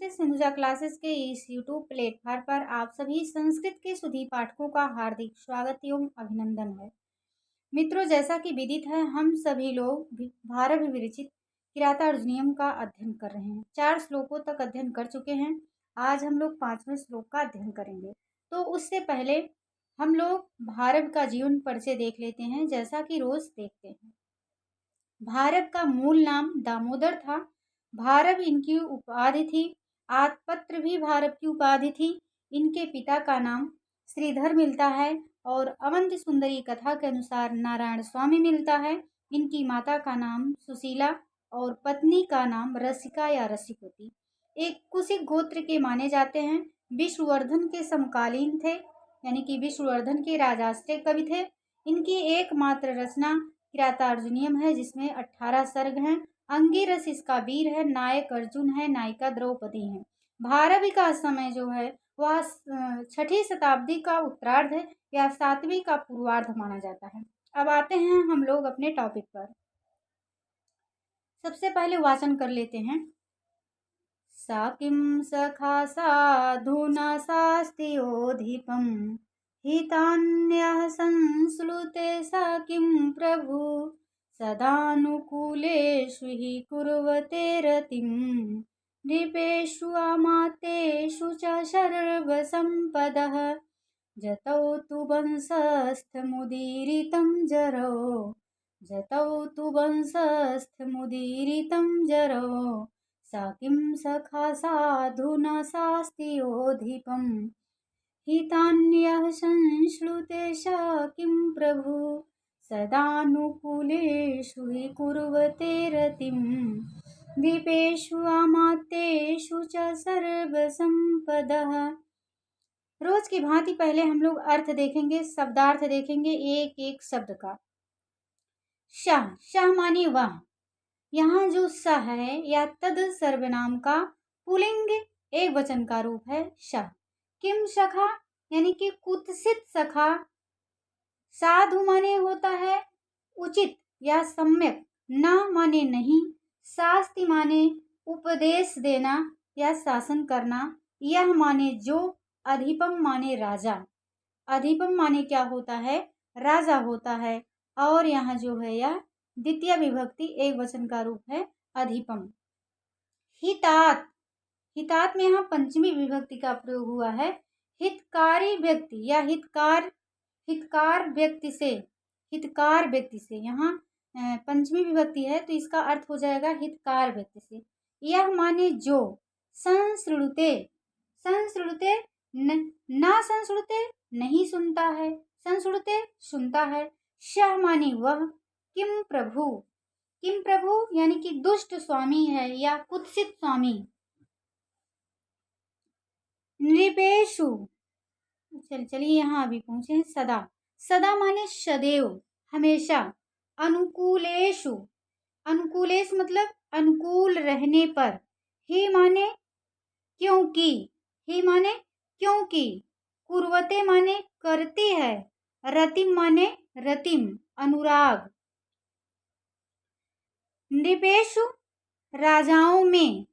नमस्ते, सिंधुजा क्लासेस के इस यूट्यूब प्लेटफॉर्म पर आप सभी संस्कृत के सुधी पाठकों का हार्दिक स्वागत एवं अभिनंदन है। मित्रों, जैसा कि विदित है, हम सभी लोग भारत विरचित किरातार्जुनीयम का अध्ययन कर रहे हैं। 4 श्लोकों तक अध्ययन कर चुके हैं। आज हम लोग 5वें श्लोक का अध्ययन करेंगे। तो उससे पहले हम लोग भारत का जीवन परिचय देख लेते हैं, जैसा कि रोज देखते हैं। भारत का मूल नाम दामोदर था। भारत इनकी उपाधि थी। आत्मपत्र भी भारत की उपाधि थी। इनके पिता का नाम श्रीधर मिलता है और अवंति सुंदरी कथा के अनुसार नारायण स्वामी मिलता है। इनकी माता का नाम सुशीला और पत्नी का नाम रसिका या रसिकोती। एक कुशिक गोत्र के माने जाते हैं। विष्णुवर्धन के समकालीन थे, यानी कि विष्णुवर्धन के राजाश्रय कवि थे। इनकी एकमात्र रचना किरातार्जुनीयम है, जिसमें 18 सर्ग हैं। अंगिरस इसका वीर है, नायक अर्जुन है, नायिका द्रौपदी है। भारत का समय जो है वह 6ठी शताब्दी का उत्तरार्ध है या 7वीं का पूर्वार्ध माना जाता है। अब आते हैं हम लोग अपने टॉपिक पर। सबसे पहले वाचन कर लेते हैं। सा किं सखा साधुना शास्त्योधिपम् हितान्यः संश्लुते सा किं प्रभु सदानुकूलेषु हि कुर्वते रतिं नृपेषु अमात्येषु च सर्वसम्पदः जतौ तु वंशस्थमुदीरितं जरौ सा किं सखा साधुना शास्त्योधिपम् हितान्यः संश्लुते सा किं प्रभु सदानुकूलेषु हि कुर्वते रतिं दीपेषु अमात्येषु च सर्वसम्पदः। रोज की भांति पहले हम लोग अर्थ देखेंगे, शब्दार्थ देखेंगे एक एक शब्द का। शाह, शाह माने वह। यहाँ जो स है या तद सर्वनाम का पुल्लिंग एक वचन का रूप है शाह। किम सखा यानी कि कुत्सित सखा। साधु माने होता है उचित या सम्यक। ना माने नहीं। शास्ति माने उपदेश देना या शासन करना। यह माने जो। अधिपम माने राजा। अधिपम माने क्या होता है? राजा होता है। और यहाँ जो है यह द्वितीय विभक्ति एक वचन का रूप है अधिपम। हितात, हितात में यहाँ पंचमी विभक्ति का प्रयोग हुआ है। हितकारी व्यक्ति या हितकार व्यक्ति से यहाँ पंचमी विभक्ति है, तो इसका अर्थ हो जाएगा हितकार व्यक्ति से। यह माने जो। संश्रुते, संश्रुते ना संश्रुते नहीं सुनता है, संश्रुते सुनता है। शह माने वह। किम प्रभु, किम प्रभु यानी कि दुष्ट स्वामी है या कुत्सित स्वामी। नृपेषु, चलिए यहाँ अभी पहुंचे हैं सदा। सदा माने सदैव, हमेशा। अनुकूलेषु, अनुकूलेश मतलब अनुकूल रहने पर। ही माने क्योंकि, ही माने क्योंकि। कुर्वते माने करती है। रतिम माने रतिम, अनुराग। नृपेषु राजाओं में।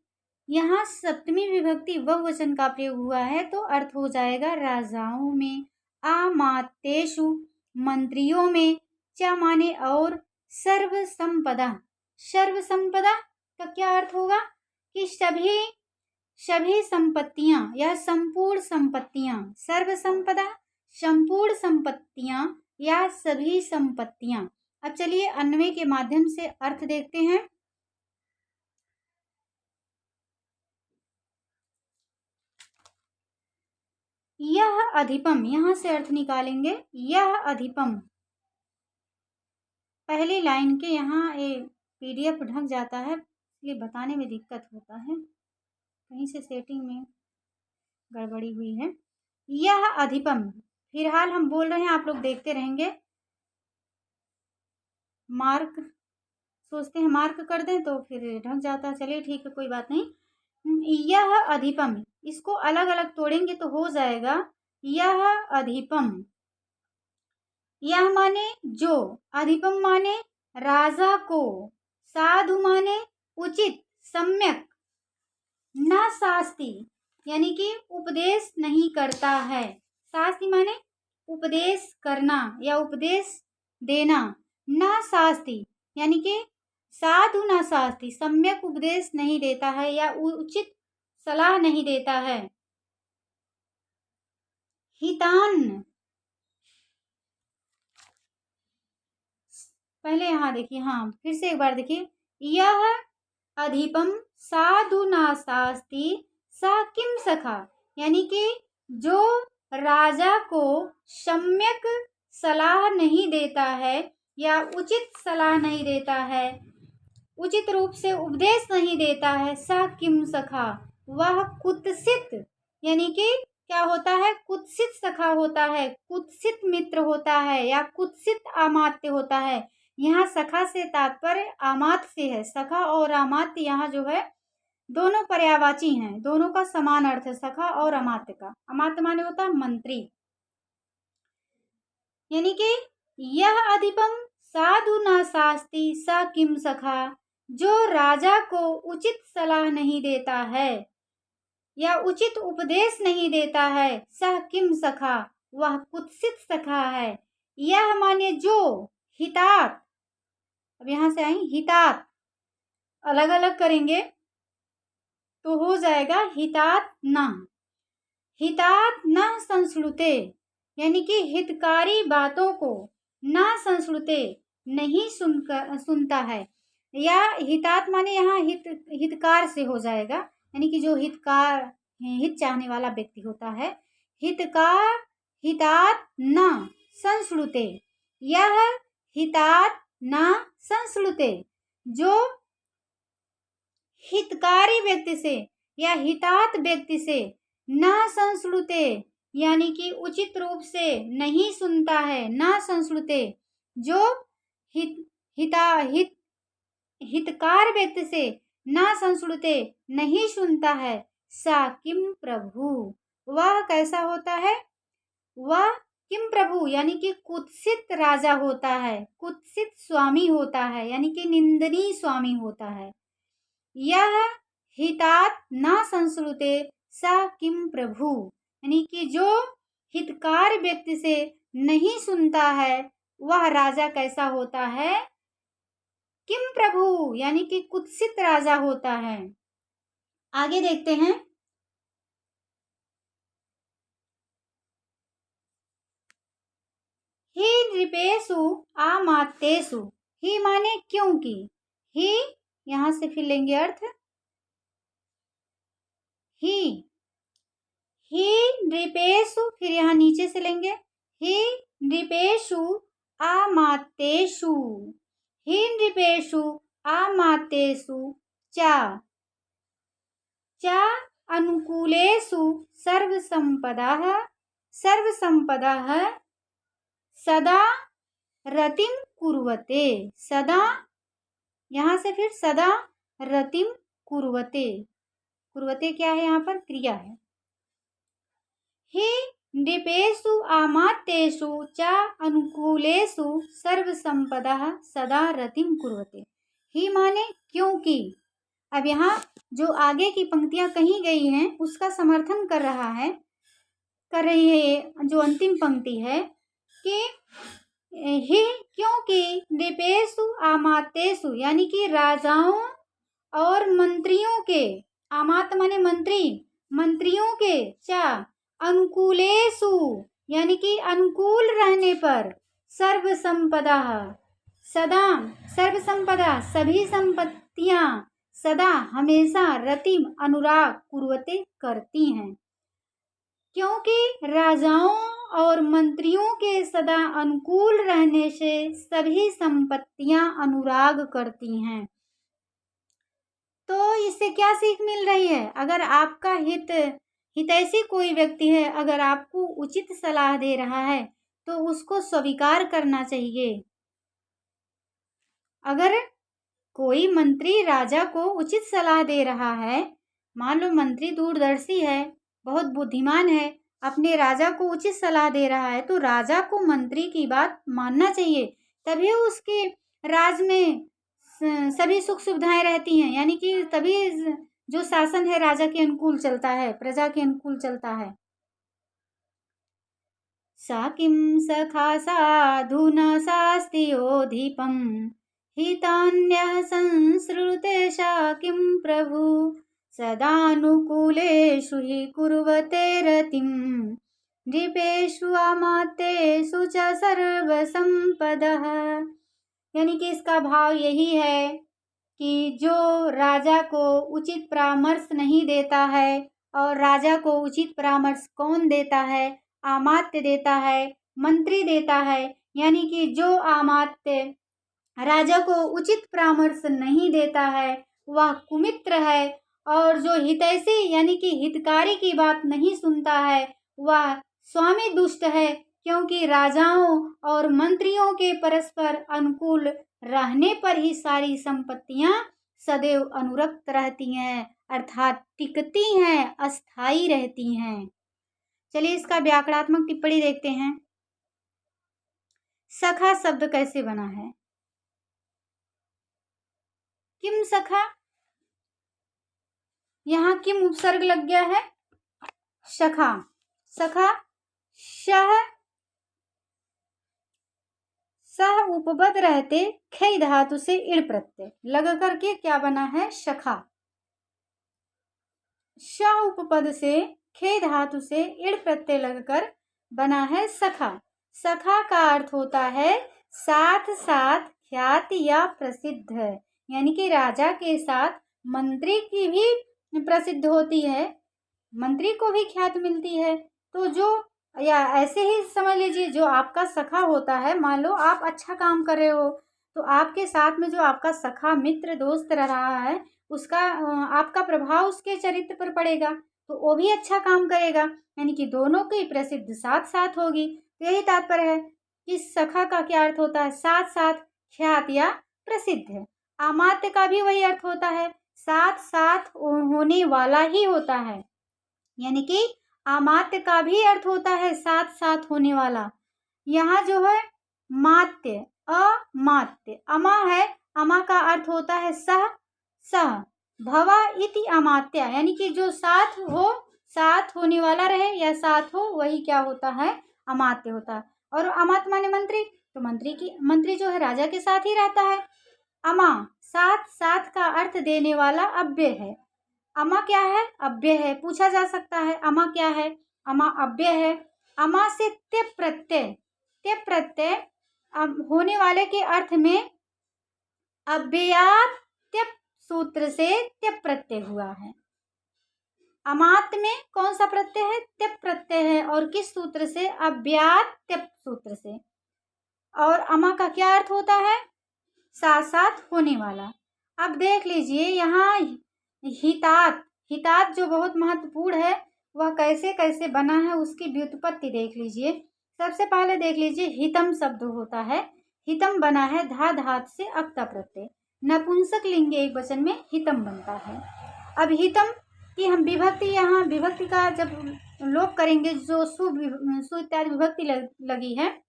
यहाँ सप्तमी विभक्ति बहुवचन का प्रयोग हुआ है, तो अर्थ हो जाएगा राजाओं में। आमात्येषु मंत्रियों में। च माने और। सर्व संपदा, सर्व संपदा का क्या अर्थ होगा कि सभी संपत्तियां या संपूर्ण संपत्तियां। सर्व संपदा संपूर्ण संपत्तियां या सभी संपत्तियां। अब चलिए अन्वय के माध्यम से अर्थ देखते हैं। यह अधिपम, यहां से अर्थ निकालेंगे। यह अधिपम, पहली लाइन के यहाँ एक PDF ढक जाता है, इसलिए बताने में दिक्कत होता है, कहीं से सेटिंग में गड़बड़ी हुई है। यह अधिपम, फिलहाल हम बोल रहे हैं, आप लोग देखते रहेंगे। मार्क सोचते हैं मार्क कर दें तो फिर ढक जाता है। चलिए ठीक है, कोई बात नहीं। यह अधिपम, इसको अलग अलग तोड़ेंगे तो हो जाएगा यह अधिपम। यह माने जो। अधिपम माने राजा को। साधु माने उचित, सम्यक। ना शास्ति यानी कि उपदेश नहीं करता है। शास्ति माने उपदेश करना या उपदेश देना। ना शास्ति यानी कि साधु ना शास्ति, सम्यक उपदेश नहीं देता है या उचित सलाह नहीं देता है। हितान, पहले यहाँ देखिए, हाँ फिर से एक बार देखिए, यह अधिपम साधु ना शास्ति सा किम सखा, यानी कि जो राजा को सम्यक सलाह नहीं देता है या उचित सलाह नहीं देता है, उचित रूप से उपदेश नहीं देता है, सा किम सखा, वह कुत्सित यानी कि क्या होता है, कुत्सित सखा होता है, कुत्सित मित्र होता है या कुत्सित अमात्य होता है। यहाँ सखा से तात्पर्य अमात्य से है। सखा और अमात्य यहाँ जो है दोनों पर्यायवाची हैं, दोनों का समान अर्थ है, सखा और अमात्य का। अमात्य माने होता है मंत्री, यानी कि यह अधिपम साधु ना शास्ति सा किम सखा, जो राजा को उचित सलाह नहीं देता है या उचित उपदेश नहीं देता है, सह किम सखा, वह कुत्सित सखा है। यह माने जो, हितात, अब यहां से आई हितात, अलग अलग करेंगे तो हो जाएगा हितात न। हितात न संस्कृते यानी कि हितकारी बातों को ना संस्कृते नहीं सुनता है, या हितात माने यहाँ हितकार से हो जाएगा, यानी कि जो हित चाहने वाला व्यक्ति होता है। हितकार, हितात न संस्कृते, यह हितात न संस्कृते, जो हितकारी व्यक्ति से या हितात व्यक्ति से ना संस्कृते यानी कि उचित रूप से नहीं सुनता है, ना संस्कृते, जो हितकार व्यक्ति से ना संस्कृते नहीं सुनता है, सा किम प्रभु, वह कैसा होता है, वह किम प्रभु यानी कि कुत्सित राजा होता है, कुत्सित स्वामी होता है, यानी कि निंदनीय स्वामी होता है। यह हितात ना संस्कृते सा किम प्रभु, यानी कि जो हितकार व्यक्ति से नहीं सुनता है वह राजा कैसा होता है, किम प्रभु यानी कि कुत्सित राजा होता है। आगे देखते हैं, ही नृपेशु आमात्येषु, ही माने क्योंकि, ही यहां से फिर लेंगे अर्थ, ही नृपेशु, फिर यहाँ नीचे से लेंगे, ही नृपेशु आमात्येषु, ही नृपेशु आमात्येषु चा अनुकूलेषु सर्वसंपदाः सदा रतिम कुर्वते, सदा यहाँ से फिर सदा रतिम कुर्वते, कुर्वते क्या है, यहाँ पर क्रिया है। ही नृपेषु आमात्येषु च अनुकूलेषु सर्वसंपदाः सदा रतिम कुर्वते, ही माने क्योंकि। अब यहाँ जो आगे की पंक्तियां कही गई हैं उसका समर्थन कर रही है जो अंतिम पंक्ति है कि ही क्योंकि नृपेषु आमात्येषु यानी कि राजाओं और मंत्रियों के, आमात्य माने मंत्री, मंत्रियों के, चा अनुकूलेषु यानी कि अनुकूल रहने पर, सर्वसंपदा सदा, सर्वसंपदा सभी संपत्तियां, सदा हमेशा रतिम अनुराग कुर्वते करती हैं, क्योंकि राजाओं और मंत्रियों के सदा अनुकूल रहने से सभी संपत्तियां अनुराग करती हैं। तो इससे क्या सीख मिल रही है, अगर आपका हितैषी कोई व्यक्ति है, अगर आपको उचित सलाह दे रहा है तो उसको स्वीकार करना चाहिए। अगर कोई मंत्री राजा को उचित सलाह दे रहा है, मान लो मंत्री दूरदर्शी है, बहुत बुद्धिमान है, अपने राजा को उचित सलाह दे रहा है, तो राजा को मंत्री की बात मानना चाहिए, तभी उसके राज में सभी सुख सुविधाएं रहती हैं, यानी कि तभी जो शासन है राजा के अनुकूल चलता है, प्रजा के अनुकूल चलता है। सा किं सखा साधुना शास्त्योधिपं हितान्यः संसृतेशा किं प्रभु सदानुकूलेषु हि कुर्वते रतिं नृपेषु अमात्येषु च सर्वसंपदः। यानी कि इसका भाव यही है कि जो राजा को उचित परामर्श नहीं देता है, और राजा को उचित परामर्श कौन देता है? अमात्य देता है, मंत्री देता है। यानी कि जो अमात्य राजा को उचित परामर्श नहीं देता है वह कुमित्र है, और जो हितैषी यानी कि हितकारी की बात नहीं सुनता है वह स्वामी दुष्ट है, क्योंकि राजाओं और मंत्रियों के परस्पर अनुकूल रहने पर ही सारी संपत्तियां सदैव अनुरक्त रहती हैं, अर्थात टिकती हैं, अस्थाई रहती हैं। चलिए इसका व्याकरणात्मक टिप्पणी देखते हैं। सखा शब्द कैसे बना है? किम सखा, यहाँ किम उपसर्ग लग गया है। सखा, सखा शह सह उपपद रहते खे धातु से इड़ प्रत्यय लग करके क्या बना है? शखा। शह उपपद से खे धातु से इड़ प्रत्यय लगकर बना है सखा। सखा का अर्थ होता है साथ साथ ख्याति या प्रसिद्ध, यानी कि राजा के साथ मंत्री की भी प्रसिद्ध होती है, मंत्री को भी ख्याति मिलती है। तो जो या ऐसे ही समझ लीजिए, जो आपका सखा होता है, मान लो आप अच्छा काम कर रहे हो तो आपके साथ में जो आपका सखा मित्र दोस्त रह रहा है उसका आपका प्रभाव उसके चरित्र पर पड़ेगा, तो वो भी अच्छा काम करेगा, यानी कि दोनों की प्रसिद्ध साथ साथ होगी। तो यही तात्पर्य है कि सखा का क्या अर्थ होता है? साथ साथ ख्यात या प्रसिद्ध है। अमात्य का भी वही अर्थ होता है, साथ साथ होने वाला ही होता है, यानी कि अमात्य का भी अर्थ होता है साथ साथ होने वाला। यहाँ जो है मात्य अमात्य अमा है, अमा का अर्थ होता है सह सह भवा इति अमात्य, यानी कि जो साथ हो, साथ होने वाला रहे या साथ हो, वही क्या होता है? अमात्य होता है। और अमात्य माने मंत्री, तो मंत्री जो है राजा के साथ ही रहता है। अमा साथ साथ का अर्थ देने वाला अव्यय है। अमा क्या है? अव्यय है। पूछा जा सकता है अमा क्या है? अमा अव्यय है। अमा से त्यप प्रत्यय, त्यप प्रत्यय होने वाले के अर्थ में अव्ययात त्यप सूत्र से त्यप प्रत्यय हुआ है। अमात में कौन सा प्रत्यय है? त्यप प्रत्यय है, और किस सूत्र से? अव्ययात त्यप सूत्र से। और अमा का क्या अर्थ होता है? साथ साथ होने वाला। अब देख लीजिए यहाँ हितात, हितात जो बहुत महत्वपूर्ण है, वह कैसे कैसे बना है उसकी व्युत्पत्ति देख लीजिए। सबसे पहले देख लीजिए हितम शब्द होता है, हितम बना है धा धात से अक्ता प्रत्यय, नपुंसक लिंग एक वचन में हितम बनता है। अब हितम की हम विभक्ति, यहाँ विभक्ति का जब लोप करेंगे, जो सु इत्यादि विभक्ति लगी है,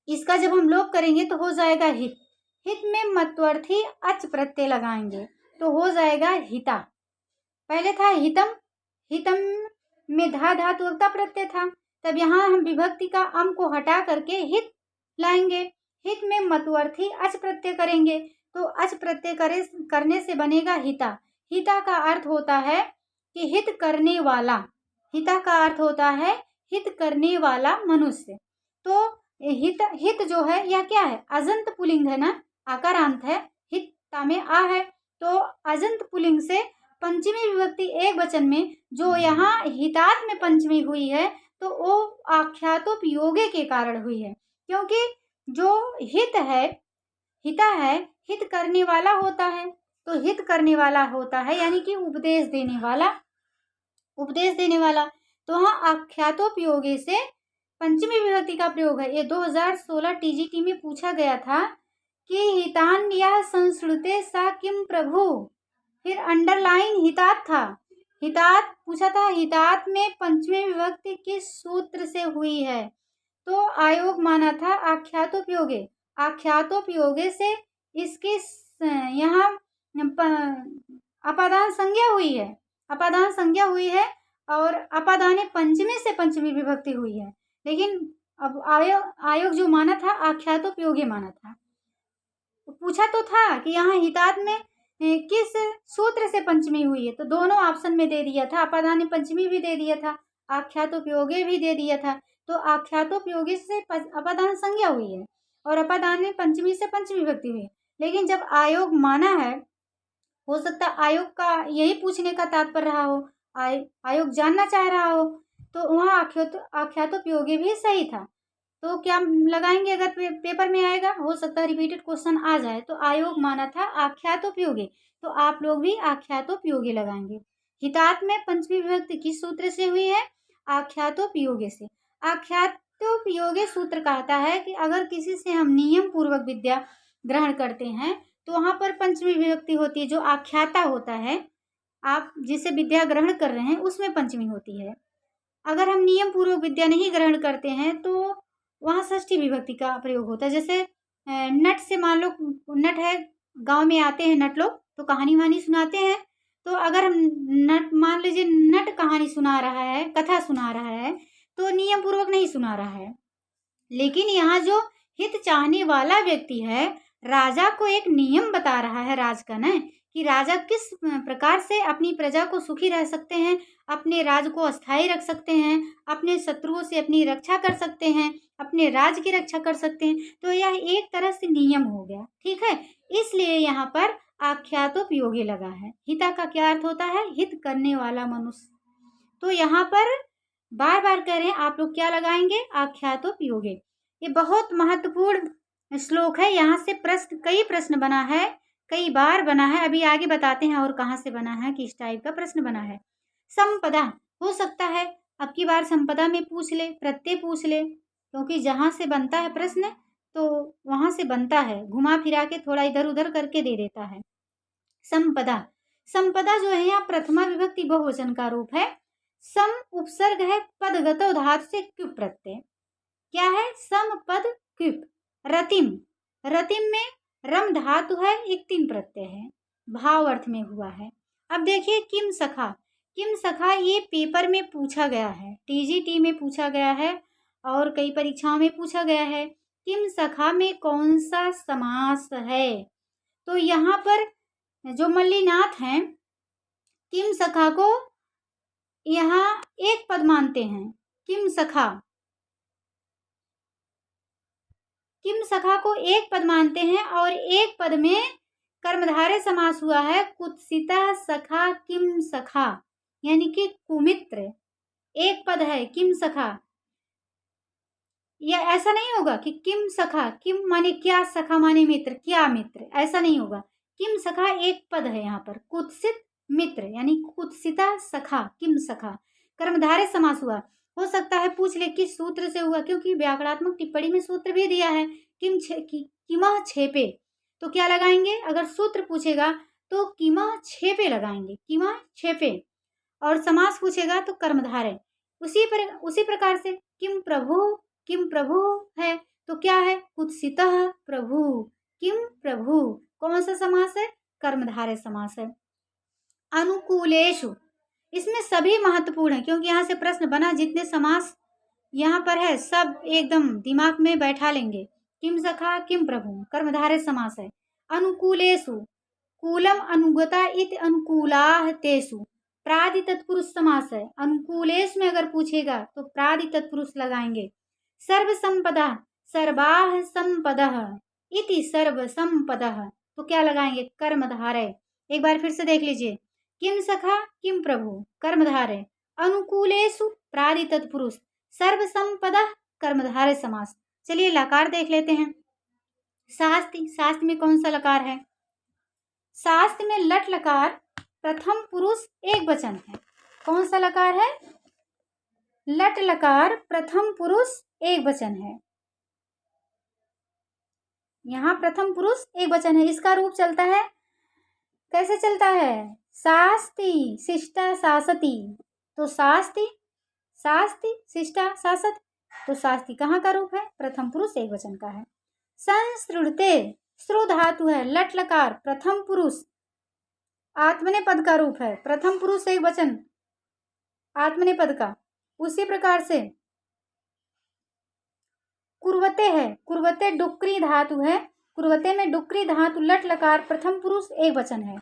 इसका जब हम लोप करेंगे तो हो जाएगा हित। हित में मत्वर्थी अच प्रत्यय लगाएंगे तो हो जाएगा हिता। पहले था हितम, हितम में धा धातु अक्ता प्रत्यय था, तब यहाँ हम विभक्ति का अम को हटा करके हित लाएंगे। हित में मतवर्थी अच प्रत्यय करेंगे तो अच प्रत्यय करने से बनेगा हिता। हिता का अर्थ होता है कि हित करने वाला, हिता का अर्थ होता है हित करने वाला मनुष्य। तो हित, हित जो है यह क्या है? अजंत पुलिंग है ना, आकारांत है, हिता में आ है, तो अजंत पुलिंग से पंचमी विभक्ति एक वचन में जो यहाँ हितात में पंचमी हुई है तो वो आख्यातोपयोगे के कारण हुई है, क्योंकि जो हित है, हिता है, हित करने वाला होता है, तो हित करने वाला होता है यानी कि उपदेश देने वाला, उपदेश देने वाला। तो वहाँ आख्यातोपयोगे से पंचमी विभक्ति का प्रयोग है। ये 2016 टीजीटी में पूछा गया था कि हितान यह संस्कृते सा किम प्रभु, फिर अंडरलाइन हितात था, हितात पूछा था, हितात में पंचमी विभक्ति किस सूत्र से हुई है? तो आयोग माना था आख्यातोपयोगे, आख्यातोपयोगे से इसके यहाँ अपादान संज्ञा हुई है, अपादान संज्ञा हुई है और अपादाने पंचमी से पंचमी विभक्ति हुई है। लेकिन अब आयोग जो माना था आख्यातोपयोगी माना था। पूछा तो था कि यहाँ हितात में किस सूत्र से पंचमी हुई है, तो दोनों ऑप्शन में दे दिया था, अपादाने पंचमी भी दे दिया था, आख्यातोपयोगी भी दे दिया था। तो आख्यातोपयोगी से अपादान संज्ञा हुई है और अपादाने पंचमी से पंचमी विभक्ति हुई है। लेकिन जब आयोग माना है, हो सकता है आयोग का यही पूछने का तात्पर्य रहा हो, आयोग जानना चाह रहा हो, तो वहाँ आख्यातोपयोगी भी सही था। तो क्या लगाएंगे, अगर पेपर में आएगा, हो सकता है रिपीटेड क्वेश्चन आ जाए, तो आयोग माना था आख्यातोपयोगी, तो आप लोग भी आख्यातोपयोगी लगाएंगे। हितात में पंचमी विभक्ति किस सूत्र से हुई है? आख्यातोपयोगी से। आख्यातोपयोगी सूत्र कहता है कि अगर किसी से हम नियम पूर्वक विद्या ग्रहण करते हैं तो वहाँ पर पंचमी विभक्ति होती है, जो आख्याता होता है, आप जिसे विद्या ग्रहण कर रहे हैं उसमें पंचमी होती है। अगर हम नियम पूर्वक विद्या नहीं ग्रहण करते हैं तो वहाँ षष्ठी विभक्ति का प्रयोग होता है। जैसे नट से मान लो, नट है, गांव में आते हैं नट लोग, तो कहानी वहानी सुनाते हैं, तो अगर हम नट मान लीजिए नट कहानी सुना रहा है, कथा सुना रहा है, तो नियम पूर्वक नहीं सुना रहा है। लेकिन यहाँ जो हित चाहने वाला व्यक्ति है, राजा को एक नियम बता रहा है राज का, न कि राजा किस प्रकार से अपनी प्रजा को सुखी रह सकते हैं, अपने राज को अस्थायी रख सकते हैं, अपने शत्रुओं से अपनी रक्षा कर सकते हैं, अपने राज की रक्षा कर सकते हैं। तो यह एक तरह से नियम हो गया, ठीक है। इसलिए यहाँ पर आख्यातोपयोगी लगा है। हिता का क्या अर्थ होता है? हित करने वाला मनुष्य। तो यहाँ पर बार बार कह रहे हैं, आप लोग क्या लगाएंगे? आख्यातोपयोगी। ये बहुत महत्वपूर्ण श्लोक है, यहाँ से कई प्रश्न बना है, कई बार बना है। अभी आगे बताते हैं और कहाँ से बना है, किस टाइप का प्रश्न बना है। संपदा हो सकता है अब की बार संपदा में पूछ ले, प्रत्यय पूछ ले, क्योंकि जहाँ से बनता है प्रश्न तो वहाँ से बनता है, घुमा फिरा के थोड़ा इधर उधर करके दे देता है। संपदा, संपदा जो है यहाँ प्रथमा विभक्ति बहुवचन का रूप है। सम उपसर्ग है, पदगतो धातु से क्युप प्रत्यय। क्या है? सम पद क्युप। रतिम, रतिम में रम धातु है, एक तीन प्रत्यय है, भाव अर्थ में हुआ है। अब देखिए किम सखा, किम सखा ये पेपर में पूछा गया है, टीजीटी में पूछा गया है और कई परीक्षाओं में पूछा गया है। किम सखा में कौन सा समास है? तो यहाँ पर जो मल्लीनाथ हैं, किम सखा को यहाँ एक पद मानते हैं। किम सखा, किम सखा को एक पद मानते हैं और एक पद में कर्मधारय समास हुआ है। कुत्सिता सखा किम सखा, यानी कि कुमित्र, एक पद है किम सखा। यह ऐसा नहीं होगा कि किम सखा, किम माने क्या, सखा माने मित्र, क्या मित्र, ऐसा नहीं होगा। किम सखा एक पद है यहाँ पर, कुत्सित मित्र, यानी कुत्सिता सखा किम सखा, कर्मधारय समास हुआ। हो सकता है पूछ ले किस सूत्र से हुआ, क्योंकि व्याकरणात्मक टिप्पणी में सूत्र भी दिया है, किमह छेपे। तो क्या लगाएंगे? अगर सूत्र पूछेगा तो किमह छेपे लगाएंगे, किमह छेपे। और समास पूछेगा तो कर्मधारय। उसी प्रकार से किम प्रभु, किम प्रभु है तो क्या है? कुत्सितः प्रभु, किम प्रभु, कौन सा समास है? कर्मधारय समास है। अनुकूलेषु, इसमें सभी महत्वपूर्ण है, क्योंकि यहाँ से प्रश्न बना, जितने समास यहाँ पर है सब एकदम दिमाग में बैठा लेंगे। किम सखा किम प्रभु, कर्मधारय समास है। अनुकूलेषु, कूलम अनुगता इति अनुकूलाः तेषु, प्रादि तत्पुरुष समास है। अनुकूलेश में अगर पूछेगा तो प्रादि तत्पुरुष लगाएंगे। सर्व संपदा, सर्वाः संपदः इति सर्व संपदः, तो क्या लगाएंगे? कर्मधारय। एक बार फिर से देख लीजिए, किम सखा किम प्रभु, कर्मधारय, अनुकूलेषु प्रादि तत्पुरुष, सर्व संपदः कर्मधारय समास। चलिए लकार देख लेते हैं। शास्ति, शास्त्र में कौन सा लकार है? शास्त्र में लट लकार प्रथम पुरुष एक वचन है। कौन सा लकार है? लट लकार प्रथम पुरुष एक वचन है। यहाँ प्रथम पुरुष एक वचन है, इसका रूप चलता है, कैसे चलता है? शास्ति शिष्टा शासति, तो शास्ति, शास्ति शिष्टा शासत, तो शास्ति कहाँ का रूप है? प्रथम पुरुष एक वचन का है। संस्रुते, श्रु धातु है, लट लकार प्रथम पुरुष आत्मनेपद का रूप है, प्रथम पुरुष एक वचन आत्मनेपद का। उसी प्रकार से कुर्वते है, कुर्वते डुक्री धातु है, कुर्वते में डुक्री धातु लट लकार प्रथम पुरुष एक वचन है,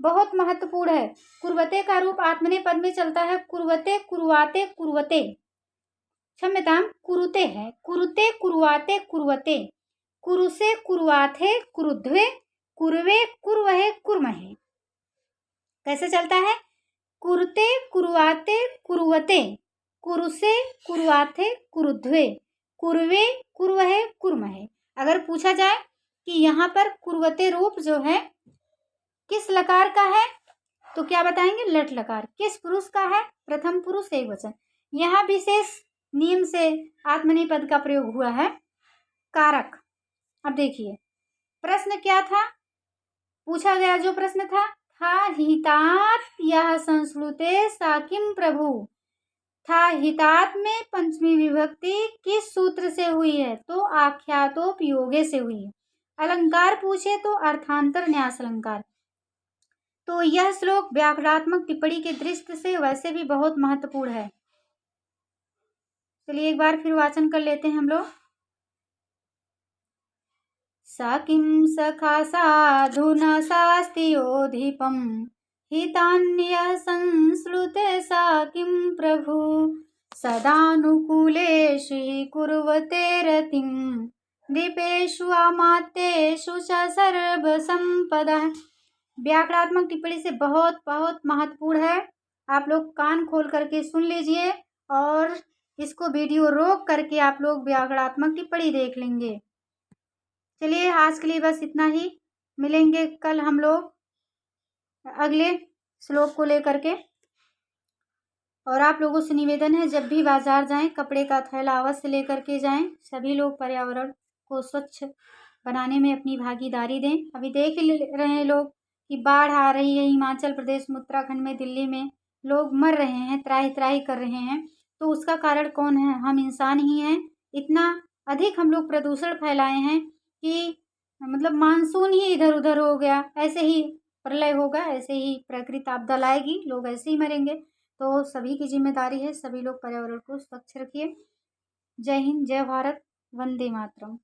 बहुत महत्वपूर्ण है। कुर्वते का रूप आत्मनेपद में चलता है, कुर्वते, कुर्वाते, कुर्वते, क्षम्यताम, कुरुते है, कुरुते, कुर्वाते, कुर्वते, कुरुसे, कुर्वाथे, कुरुध्वे, कुर्वे, कुर्वहे, कुर्महे। कैसे चलता है? कुरुते, कुर्वाते, कुर्वते, कुरुसे, कुर्वाथे, कुरुध्वे, कुर्वे, कुर्वहे, कुर्महे। अगर पूछा जाए कि यहाँ पर कुर्वते रूप जो है किस लकार का है, तो क्या बताएंगे? लट लकार। किस पुरुष का है? प्रथम पुरुष एक वचन। यहाँ विशेष नियम से आत्मनेपद का प्रयोग हुआ है, कारक। अब देखिए प्रश्न क्या था, पूछा गया जो प्रश्न था हितात यह संस्कृते सा किम प्रभु। था हितात में पंचमी विभक्ति किस सूत्र से हुई है? तो आख्यातोपयोगे से हुई है। अलंकार पूछे तो अर्थांतर न्यास अलंकार। तो यह श्लोक व्याकरणात्मक टिप्पणी के दृष्टि से वैसे भी बहुत महत्वपूर्ण है। चलिए एक बार फिर वाचन कर लेते हैं हम लोग। सा किं सखा साधुना शास्त्योधिपम हितान्यः संस्कृते सा किं प्रभु सदानुकूलेषु हि कुर्वते रतिं दीपेषु अमात्येषु च सर्वसंपदः। व्याकरणात्मक टिप्पणी से बहुत बहुत महत्वपूर्ण है। आप लोग कान खोल करके सुन लीजिए और इसको वीडियो रोक करके आप लोग व्याकरणात्मक टिप्पणी देख लेंगे। चलिए आज के लिए बस इतना ही, मिलेंगे कल हम लोग अगले श्लोक को लेकर के। और आप लोगों से निवेदन है जब भी बाजार जाएं कपड़े का थैला अवश्य लेकर के जाएं। सभी लोग पर्यावरण को स्वच्छ बनाने में अपनी भागीदारी दें। अभी देख रहे हैं लोग कि बाढ़ आ रही है, हिमाचल प्रदेश में, उत्तराखंड में, दिल्ली में लोग मर रहे हैं, त्राही त्राही कर रहे हैं। तो उसका कारण कौन है? हम इंसान ही हैं। इतना अधिक हम लोग प्रदूषण फैलाए हैं कि मतलब मानसून ही इधर उधर हो गया, ऐसे ही प्रलय होगा, ऐसे ही प्रकृति आपदा लाएगी, लोग ऐसे ही मरेंगे। तो सभी की जिम्मेदारी है, सभी लोग पर्यावरण को स्वच्छ रखिए। जय हिंद, जय भारत, वंदे मातरम।